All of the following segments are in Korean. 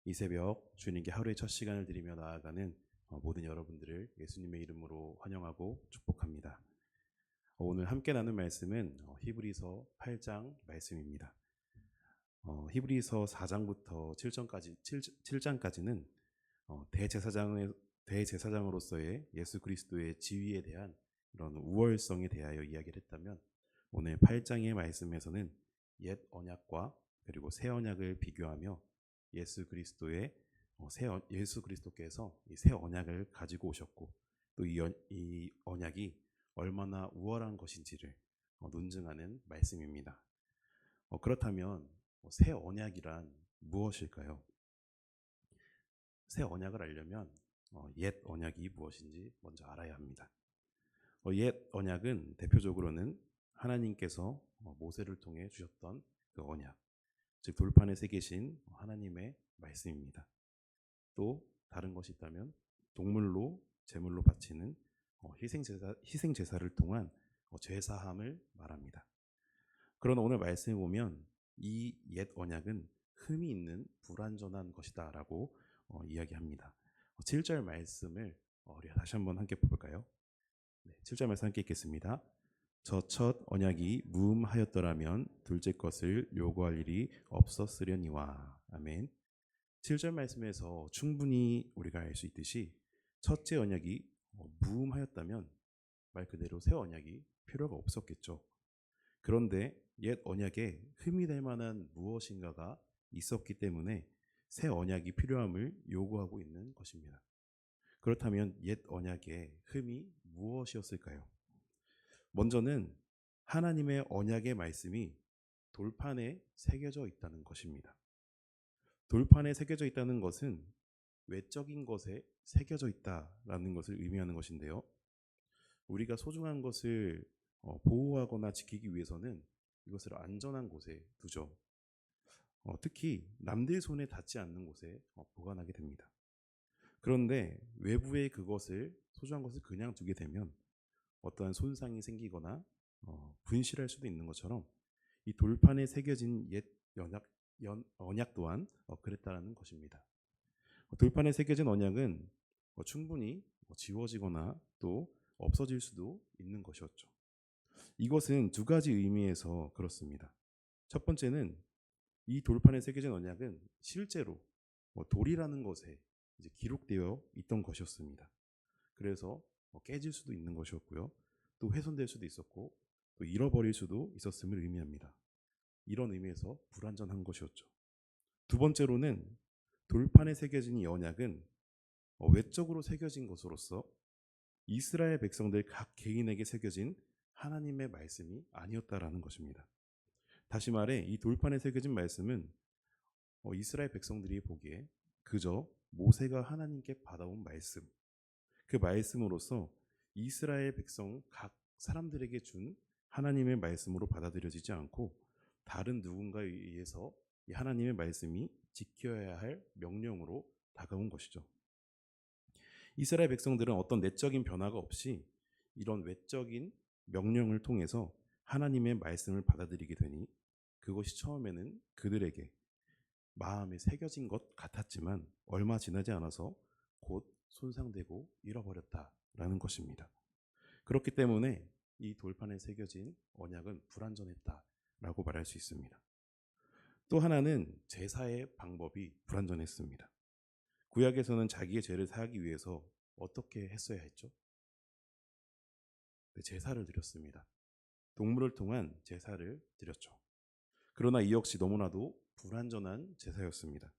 이 새벽 주님께 하루의 첫 시간을 드리며 나아가는 모든 여러분들을 예수님의 이름으로 환영하고 축복합니다. 오늘 함께 나눌 말씀은 히브리서 8장 말씀입니다. 히브리서 4장부터 7장까지는 대제사장으로서의 예수 그리스도의 지위에 대한 이런 우월성에 대하여 이야기를 했다면, 오늘 8장의 말씀에서는 옛 언약과 그리고 새 언약을 비교하며 예수 그리스도께서 이 새 언약을 가지고 오셨고, 또 이 언약이 얼마나 우월한 것인지를 논증하는 말씀입니다. 그렇다면 새 언약이란 무엇일까요? 새 언약을 알려면 옛 언약이 무엇인지 먼저 알아야 합니다. 옛 언약은 대표적으로는 하나님께서 모세를 통해 주셨던 그 언약, 즉 돌판에 새기신 하나님의 말씀입니다. 또 다른 것이 있다면 동물로 제물로 바치는 희생제사를 통한 죄사함을 말합니다. 그러나 오늘 말씀에 보면 이 옛 언약은 흠이 있는 불완전한 것이다 라고 이야기합니다. 7절 말씀을 우리 다시 한번 함께 볼까요? 7절 말씀 함께 읽겠습니다. 저 첫 언약이 무음하였더라면 둘째 것을 요구할 일이 없었으려니와. 아멘. 7절 말씀에서 충분히 우리가 알 수 있듯이 첫째 언약이 무음하였다면 말 그대로 새 언약이 필요가 없었겠죠. 그런데 옛 언약에 흠이 될 만한 무엇인가가 있었기 때문에 새 언약이 필요함을 요구하고 있는 것입니다. 그렇다면 옛 언약의 흠이 무엇이었을까요? 먼저는 하나님의 언약의 말씀이 돌판에 새겨져 있다는 것입니다. 돌판에 새겨져 있다는 것은 외적인 것에 새겨져 있다라는 것을 의미하는 것인데요. 우리가 소중한 것을 보호하거나 지키기 위해서는 이것을 안전한 곳에 두죠. 특히 남들 손에 닿지 않는 곳에 보관하게 됩니다. 그런데 외부에 그것을, 소중한 것을 그냥 두게 되면 어떠한 손상이 생기거나 분실할 수도 있는 것처럼 이 돌판에 새겨진 옛 언약 또한 그랬다라는 것입니다. 돌판에 새겨진 언약은 충분히 지워지거나 또 없어질 수도 있는 것이었죠. 이것은 두 가지 의미에서 그렇습니다. 첫 번째는 이 돌판에 새겨진 언약은 실제로 돌이라는 것에 이제 기록되어 있던 것이었습니다. 그래서 깨질 수도 있는 것이었고요. 또 훼손될 수도 있었고 또 잃어버릴 수도 있었음을 의미합니다. 이런 의미에서 불완전한 것이었죠. 두 번째로는 돌판에 새겨진 이 언약은 외적으로 새겨진 것으로서 이스라엘 백성들 각 개인에게 새겨진 하나님의 말씀이 아니었다라는 것입니다. 다시 말해 이 돌판에 새겨진 말씀은 이스라엘 백성들이 보기에 그저 모세가 하나님께 받아온 말씀, 그 말씀으로서 이스라엘 백성 각 사람들에게 준 하나님의 말씀으로 받아들여지지 않고 다른 누군가에 의해서 이 하나님의 말씀이 지켜야 할 명령으로 다가온 것이죠. 이스라엘 백성들은 어떤 내적인 변화가 없이 이런 외적인 명령을 통해서 하나님의 말씀을 받아들이게 되니 그것이 처음에는 그들에게 마음에 새겨진 것 같았지만 얼마 지나지 않아서 곧 손상되고 잃어버렸다라는 것입니다. 그렇기 때문에 이 돌판에 새겨진 언약은 불완전했다라고 말할 수 있습니다. 또 하나는 제사의 방법이 불완전했습니다. 구약에서는 자기의 죄를 사하기 위해서 어떻게 했어야 했죠? 제사를 드렸습니다. 동물을 통한 제사를 드렸죠. 그러나 이 역시 너무나도 불완전한 제사였습니다.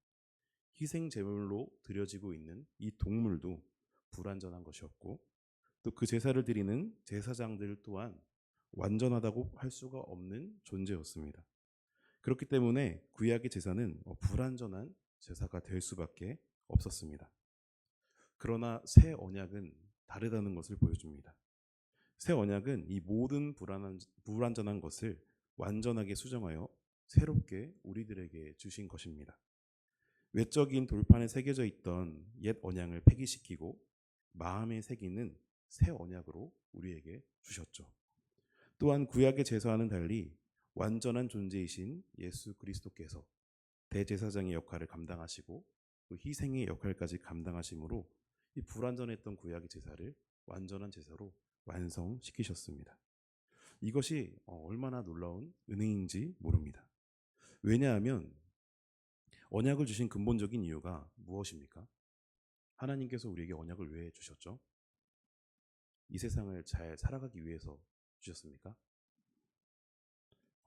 희생 제물로 드려지고 있는 이 동물도 불완전한 것이었고 또 그 제사를 드리는 제사장들 또한 완전하다고 할 수가 없는 존재였습니다. 그렇기 때문에 구약의 제사는 불완전한 제사가 될 수밖에 없었습니다. 그러나 새 언약은 다르다는 것을 보여줍니다. 새 언약은 이 모든 불완전한 것을 완전하게 수정하여 새롭게 우리들에게 주신 것입니다. 외적인 돌판에 새겨져 있던 옛 언약을 폐기시키고 마음에 새기는 새 언약으로 우리에게 주셨죠. 또한 구약의 제사와는 달리 완전한 존재이신 예수 그리스도께서 대제사장의 역할을 감당하시고 또 희생의 역할까지 감당하심으로 이 불완전했던 구약의 제사를 완전한 제사로 완성시키셨습니다. 이것이 얼마나 놀라운 은혜인지 모릅니다. 왜냐하면 언약을 주신 근본적인 이유가 무엇입니까? 하나님께서 우리에게 언약을 왜 주셨죠? 이 세상을 잘 살아가기 위해서 주셨습니까?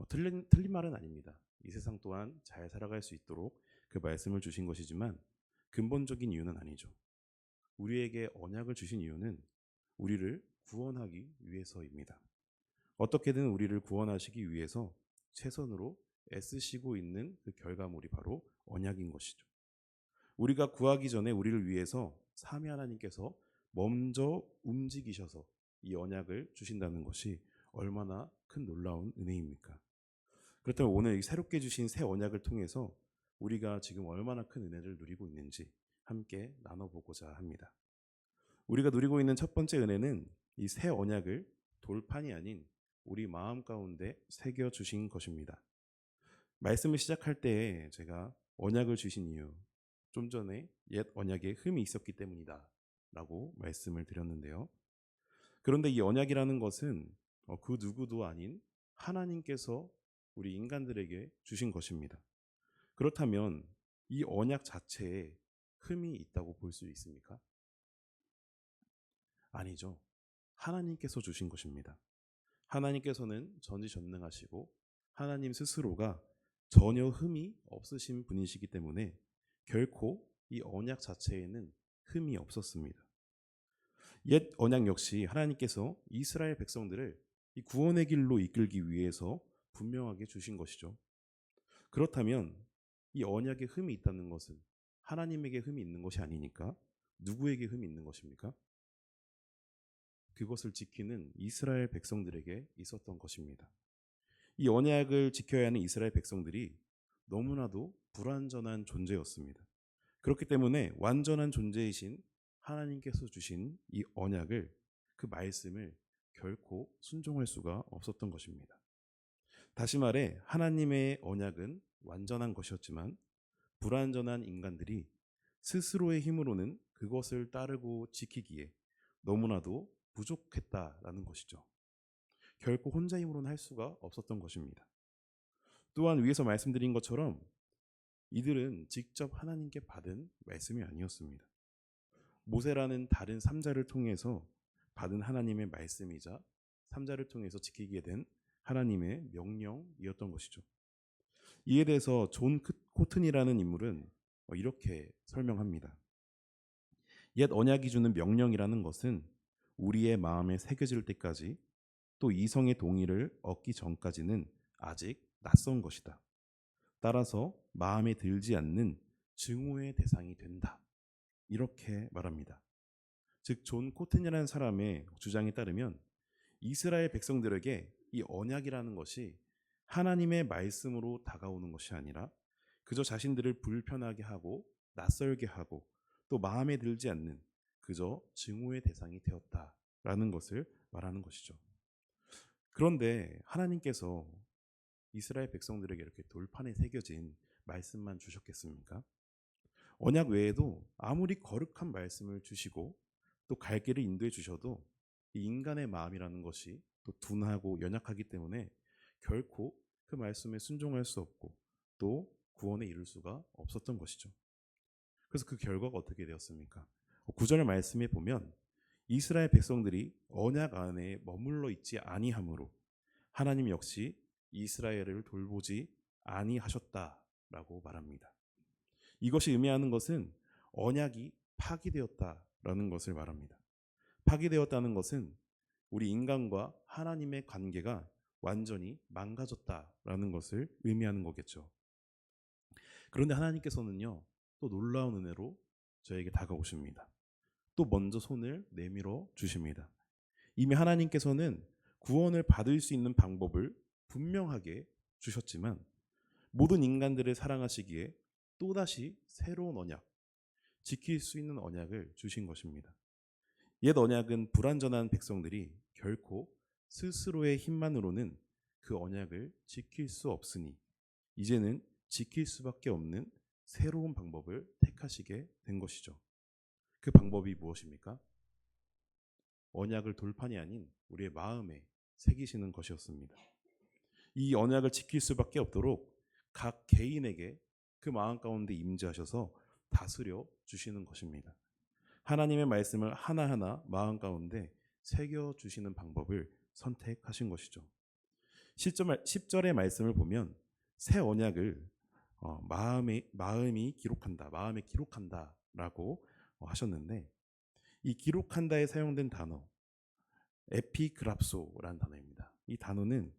틀린 말은 아닙니다. 이 세상 또한 잘 살아갈 수 있도록 그 말씀을 주신 것이지만 근본적인 이유는 아니죠. 우리에게 언약을 주신 이유는 우리를 구원하기 위해서입니다. 어떻게든 우리를 구원하시기 위해서 최선으로 애쓰시고 있는 그 결과물이 바로 언약인 것이죠. 우리가 구하기 전에 우리를 위해서 삼위 하나님께서 먼저 움직이셔서 이 언약을 주신다는 것이 얼마나 큰 놀라운 은혜입니까? 그렇다면 오늘 새롭게 주신 새 언약을 통해서 우리가 지금 얼마나 큰 은혜를 누리고 있는지 함께 나눠보고자 합니다. 우리가 누리고 있는 첫 번째 은혜는 이 새 언약을 돌판이 아닌 우리 마음 가운데 새겨 주신 것입니다. 말씀을 시작할 때 제가 언약을 주신 이유, 좀 전에 옛 언약에 흠이 있었기 때문이다 라고 말씀을 드렸는데요. 그런데 이 언약이라는 것은 그 누구도 아닌 하나님께서 우리 인간들에게 주신 것입니다. 그렇다면 이 언약 자체에 흠이 있다고 볼 수 있습니까? 아니죠. 하나님께서 주신 것입니다. 하나님께서는 전지전능하시고 하나님 스스로가 전혀 흠이 없으신 분이시기 때문에 결코 이 언약 자체에는 흠이 없었습니다. 옛 언약 역시 하나님께서 이스라엘 백성들을 이 구원의 길로 이끌기 위해서 분명하게 주신 것이죠. 그렇다면 이 언약에 흠이 있다는 것은 하나님에게 흠이 있는 것이 아니니까 누구에게 흠이 있는 것입니까? 그것을 지키는 이스라엘 백성들에게 있었던 것입니다. 이 언약을 지켜야 하는 이스라엘 백성들이 너무나도 불완전한 존재였습니다. 그렇기 때문에 완전한 존재이신 하나님께서 주신 이 언약을, 그 말씀을 결코 순종할 수가 없었던 것입니다. 다시 말해 하나님의 언약은 완전한 것이었지만 불완전한 인간들이 스스로의 힘으로는 그것을 따르고 지키기에 너무나도 부족했다라는 것이죠. 결코 혼자 힘으로는 할 수가 없었던 것입니다. 또한 위에서 말씀드린 것처럼 이들은 직접 하나님께 받은 말씀이 아니었습니다. 모세라는 다른 삼자를 통해서 받은 하나님의 말씀이자 삼자를 통해서 지키게 된 하나님의 명령이었던 것이죠. 이에 대해서 존 코튼이라는 인물은 이렇게 설명합니다. 옛 언약이 주는 명령이라는 것은 우리의 마음에 새겨질 때까지 또 이성의 동의를 얻기 전까지는 아직 낯선 것이다. 따라서 마음에 들지 않는 증오의 대상이 된다. 이렇게 말합니다. 즉 존 코튼이라는 사람의 주장에 따르면 이스라엘 백성들에게 이 언약이라는 것이 하나님의 말씀으로 다가오는 것이 아니라 그저 자신들을 불편하게 하고 낯설게 하고 또 마음에 들지 않는 그저 증오의 대상이 되었다라는 것을 말하는 것이죠. 그런데 하나님께서 이스라엘 백성들에게 이렇게 돌판에 새겨진 말씀만 주셨겠습니까? 언약 외에도 아무리 거룩한 말씀을 주시고 또 갈 길을 인도해 주셔도 이 인간의 마음이라는 것이 또 둔하고 연약하기 때문에 결코 그 말씀에 순종할 수 없고 또 구원에 이를 수가 없었던 것이죠. 그래서 그 결과가 어떻게 되었습니까? 9절 말씀에 보면 이스라엘 백성들이 언약 안에 머물러 있지 아니하므로 하나님 역시 이스라엘을 돌보지 아니하셨다라고 말합니다. 이것이 의미하는 것은 언약이 파기되었다라는 것을 말합니다. 파기되었다는 것은 우리 인간과 하나님의 관계가 완전히 망가졌다라는 것을 의미하는 거겠죠. 그런데 하나님께서는요, 또 놀라운 은혜로 저에게 다가오십니다. 또 먼저 손을 내밀어 주십니다. 이미 하나님께서는 구원을 받을 수 있는 방법을 분명하게 주셨지만 모든 인간들을 사랑하시기에 또다시 새로운 언약, 지킬 수 있는 언약을 주신 것입니다. 옛 언약은 불완전한 백성들이 결코 스스로의 힘만으로는 그 언약을 지킬 수 없으니 이제는 지킬 수밖에 없는 새로운 방법을 택하시게 된 것이죠. 그 방법이 무엇입니까? 언약을 돌판이 아닌 우리의 마음에 새기시는 것이었습니다. 이 언약을 지킬 수밖에 없도록 각 개인에게 그 마음 가운데 임재하셔서 다스려 주시는 것입니다. 하나님의 말씀을 하나하나 마음 가운데 새겨 주시는 방법을 선택하신 것이죠. 10절의 말씀을 보면 새 언약을 마음이 기록한다, 마음에 기록한다라고 하셨는데, 이 기록한다에 사용된 단어 에피그랍소라는 단어입니다. 이 단어는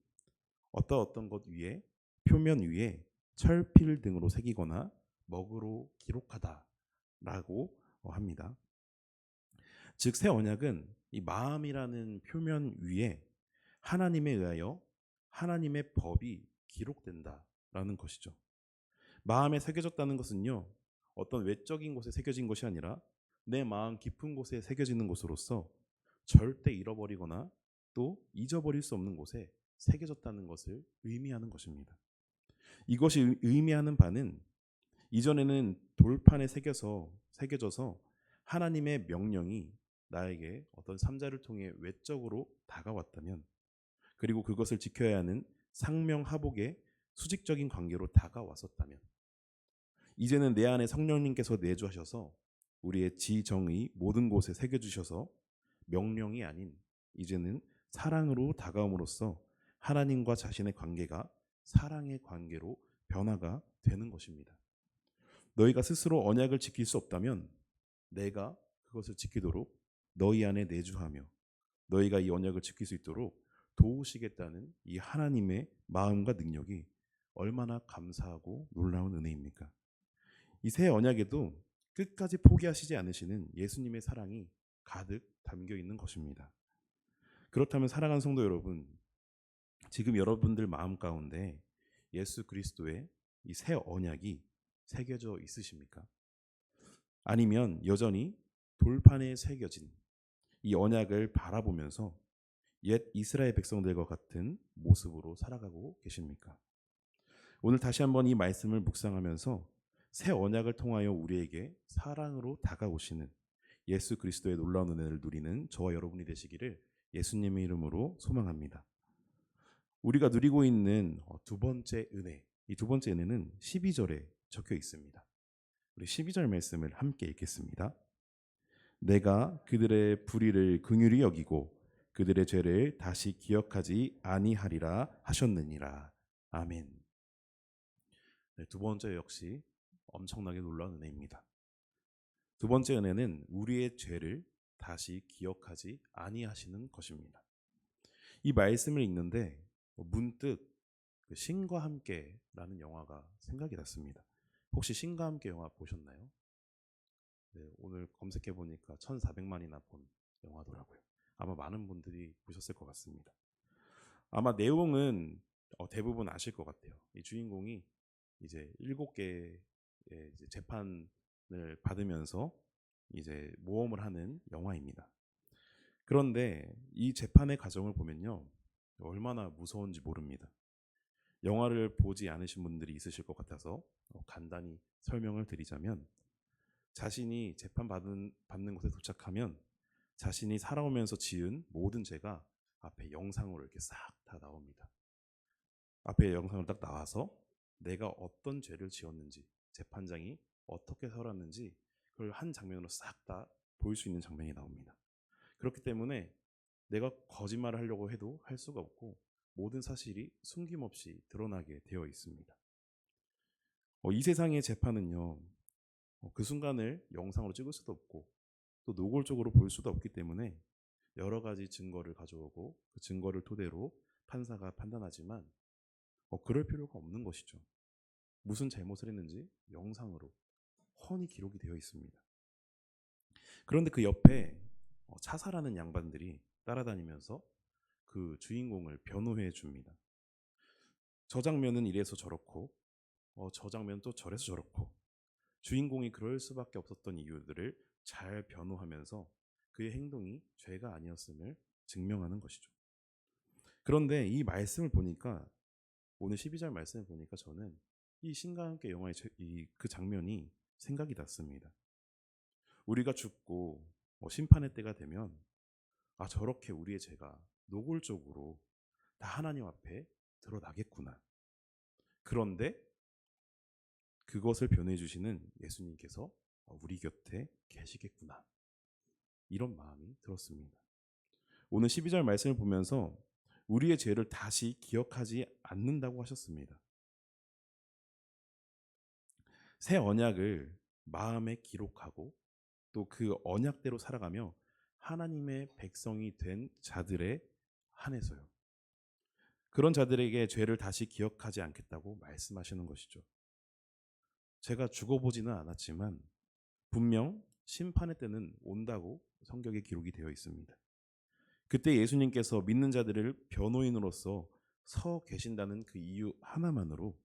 어떤 것 위에, 표면 위에 철필 등으로 새기거나 먹으로 기록하다라고 합니다. 즉 새 언약은 이 마음이라는 표면 위에 하나님에 의하여 하나님의 법이 기록된다라는 것이죠. 마음에 새겨졌다는 것은요, 어떤 외적인 곳에 새겨진 것이 아니라 내 마음 깊은 곳에 새겨지는 것으로서 절대 잃어버리거나 또 잊어버릴 수 없는 곳에 새겨졌다는 것을 의미하는 것입니다. 이것이 의미하는 바는 이전에는 돌판에 새겨져서 하나님의 명령이 나에게 어떤 삼자를 통해 외적으로 다가왔다면, 그리고 그것을 지켜야 하는 상명하복의 수직적인 관계로 다가왔었다면, 이제는 내 안에 성령님께서 내주하셔서 우리의 지정의 모든 곳에 새겨주셔서 명령이 아닌 이제는 사랑으로 다가옴으로써 하나님과 자신의 관계가 사랑의 관계로 변화가 되는 것입니다. 너희가 스스로 언약을 지킬 수 없다면 내가 그것을 지키도록 너희 안에 내주하며 너희가 이 언약을 지킬 수 있도록 도우시겠다는 이 하나님의 마음과 능력이 얼마나 감사하고 놀라운 은혜입니까? 이 새 언약에도 끝까지 포기하시지 않으시는 예수님의 사랑이 가득 담겨 있는 것입니다. 그렇다면 사랑하는 성도 여러분, 지금 여러분들 마음 가운데 예수 그리스도의 이 새 언약이 새겨져 있으십니까? 아니면 여전히 돌판에 새겨진 이 언약을 바라보면서 옛 이스라엘 백성들과 같은 모습으로 살아가고 계십니까? 오늘 다시 한번 이 말씀을 묵상하면서 새 언약을 통하여 우리에게 사랑으로 다가오시는 예수 그리스도의 놀라운 은혜를 누리는 저와 여러분이 되시기를 예수님의 이름으로 소망합니다. 우리가 누리고 있는 두 번째 은혜, 이 두 번째 은혜는 12절에 적혀 있습니다. 우리 12절 말씀을 함께 읽겠습니다. 내가 그들의 불의를 긍휼히 여기고 그들의 죄를 다시 기억하지 아니하리라 하셨느니라. 아멘. 네, 두 번째 역시 엄청나게 놀라운 은혜입니다. 두 번째 은혜는 우리의 죄를 다시 기억하지 아니하시는 것입니다. 이 말씀을 읽는데 문득 신과 함께라는 영화가 생각이 났습니다. 혹시 신과 함께 영화 보셨나요? 네, 오늘 검색해 보니까 1,400만이나 본 영화더라고요. 아마 많은 분들이 보셨을 것 같습니다. 아마 내용은 대부분 아실 것 같아요. 이 주인공이 이제 7개의 재판을 받으면서 이제 모험을 하는 영화입니다. 그런데 이 재판의 과정을 보면요, 얼마나 무서운지 모릅니다. 영화를 보지 않으신 분들이 있으실 것 같아서 간단히 설명을 드리자면, 자신이 받는 곳에 도착하면 자신이 살아오면서 지은 모든 죄가 앞에 영상으로 이렇게 싹 다 나옵니다. 앞에 영상을 딱 나와서 내가 어떤 죄를 지었는지, 재판장이 어떻게 살았는지 그걸 한 장면으로 싹 다 볼 수 있는 장면이 나옵니다. 그렇기 때문에 내가 거짓말을 하려고 해도 할 수가 없고 모든 사실이 숨김없이 드러나게 되어 있습니다. 이 세상의 재판은요, 그 순간을 영상으로 찍을 수도 없고 또 노골적으로 볼 수도 없기 때문에 여러 가지 증거를 가져오고 그 증거를 토대로 판사가 판단하지만 그럴 필요가 없는 것이죠. 무슨 잘못을 했는지 영상으로 훤히 기록이 되어 있습니다. 그런데 그 옆에 차사라는 양반들이 따라다니면서 그 주인공을 변호해 줍니다. 저 장면은 이래서 저렇고 저 장면은 또 저래서 저렇고, 주인공이 그럴 수밖에 없었던 이유들을 잘 변호하면서 그의 행동이 죄가 아니었음을 증명하는 것이죠. 그런데 이 말씀을 보니까, 오늘 12절 말씀을 보니까 저는 이 신과 함께 영화의 그 장면이 생각이 났습니다. 우리가 죽고 심판의 때가 되면 저렇게 우리의 죄가 노골적으로 다 하나님 앞에 드러나겠구나. 그런데 그것을 변호해 주시는 예수님께서 우리 곁에 계시겠구나. 이런 마음이 들었습니다. 오늘 12절 말씀을 보면서 우리의 죄를 다시 기억하지 않는다고 하셨습니다. 새 언약을 마음에 기록하고 또 그 언약대로 살아가며 하나님의 백성이 된 자들에 한해서요. 그런 자들에게 죄를 다시 기억하지 않겠다고 말씀하시는 것이죠. 제가 죽어보지는 않았지만 분명 심판의 때는 온다고 성경에 기록이 되어 있습니다. 그때 예수님께서 믿는 자들을 변호인으로서 서 계신다는 그 이유 하나만으로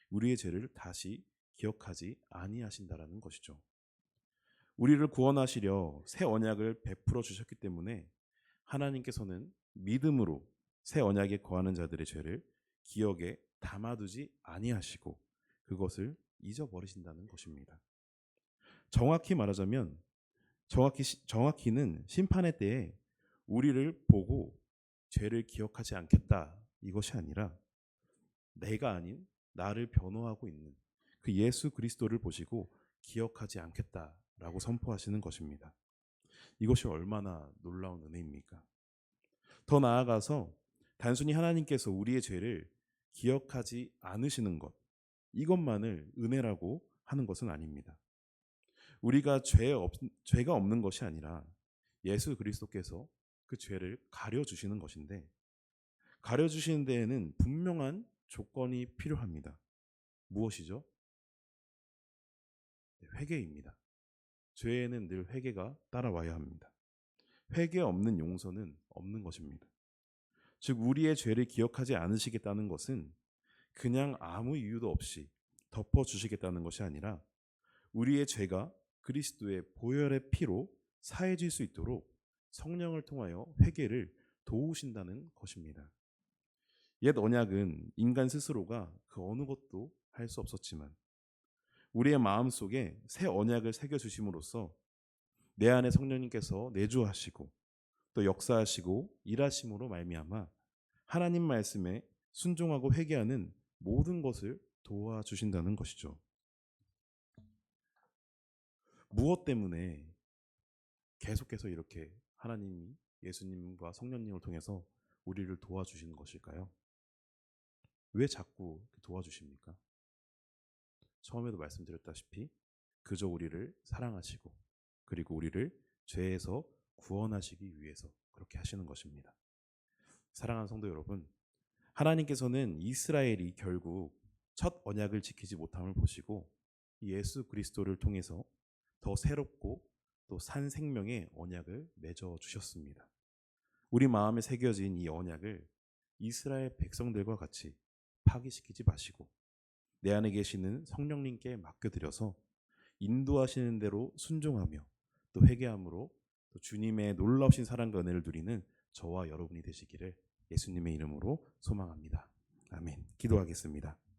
우리의 죄를 다시 기억하지 아니하신다라는 것이죠. 우리를 구원하시려 새 언약을 베풀어 주셨기 때문에 하나님께서는 믿음으로 새 언약에 거하는 자들의 죄를 기억에 담아두지 아니하시고 그것을 잊어버리신다는 것입니다. 정확히 말하자면 정확히는 심판의 때에 우리를 보고 죄를 기억하지 않겠다 이것이 아니라 내가 아닌 나를 변호하고 있는 그 예수 그리스도를 보시고 기억하지 않겠다라고 선포하시는 것입니다. 이것이 얼마나 놀라운 은혜입니까? 더 나아가서 단순히 하나님께서 우리의 죄를 기억하지 않으시는 것 이것만을 은혜라고 하는 것은 아닙니다. 우리가 죄가 없는 것이 아니라 예수 그리스도께서 그 죄를 가려주시는 것인데 가려주시는 데에는 분명한 조건이 필요합니다. 무엇이죠? 회개입니다. 죄에는 늘 회개가 따라와야 합니다. 회개 없는 용서는 없는 것입니다. 즉 우리의 죄를 기억하지 않으시겠다는 것은 그냥 아무 이유도 없이 덮어주시겠다는 것이 아니라 우리의 죄가 그리스도의 보혈의 피로 사해질 수 있도록 성령을 통하여 회개를 도우신다는 것입니다. 옛 언약은 인간 스스로가 그 어느 것도 할 수 없었지만 우리의 마음속에 새 언약을 새겨주심으로써 내 안에 성령님께서 내주하시고 또 역사하시고 일하심으로 말미암아 하나님 말씀에 순종하고 회개하는 모든 것을 도와주신다는 것이죠. 무엇 때문에 계속해서 이렇게 하나님이 예수님과 성령님을 통해서 우리를 도와주시는 것일까요? 왜 자꾸 도와주십니까? 처음에도 말씀드렸다시피 그저 우리를 사랑하시고 그리고 우리를 죄에서 구원하시기 위해서 그렇게 하시는 것입니다. 사랑하는 성도 여러분, 하나님께서는 이스라엘이 결국 첫 언약을 지키지 못함을 보시고 예수 그리스도를 통해서 더 새롭고 또 산 생명의 언약을 맺어 주셨습니다. 우리 마음에 새겨진 이 언약을 이스라엘 백성들과 같이 파기시키지 마시고 내 안에 계시는 성령님께 맡겨드려서 인도하시는 대로 순종하며 또 회개함으로 또 주님의 놀라우신 사랑과 은혜를 누리는 저와 여러분이 되시기를 예수님의 이름으로 소망합니다. 아멘. 기도하겠습니다.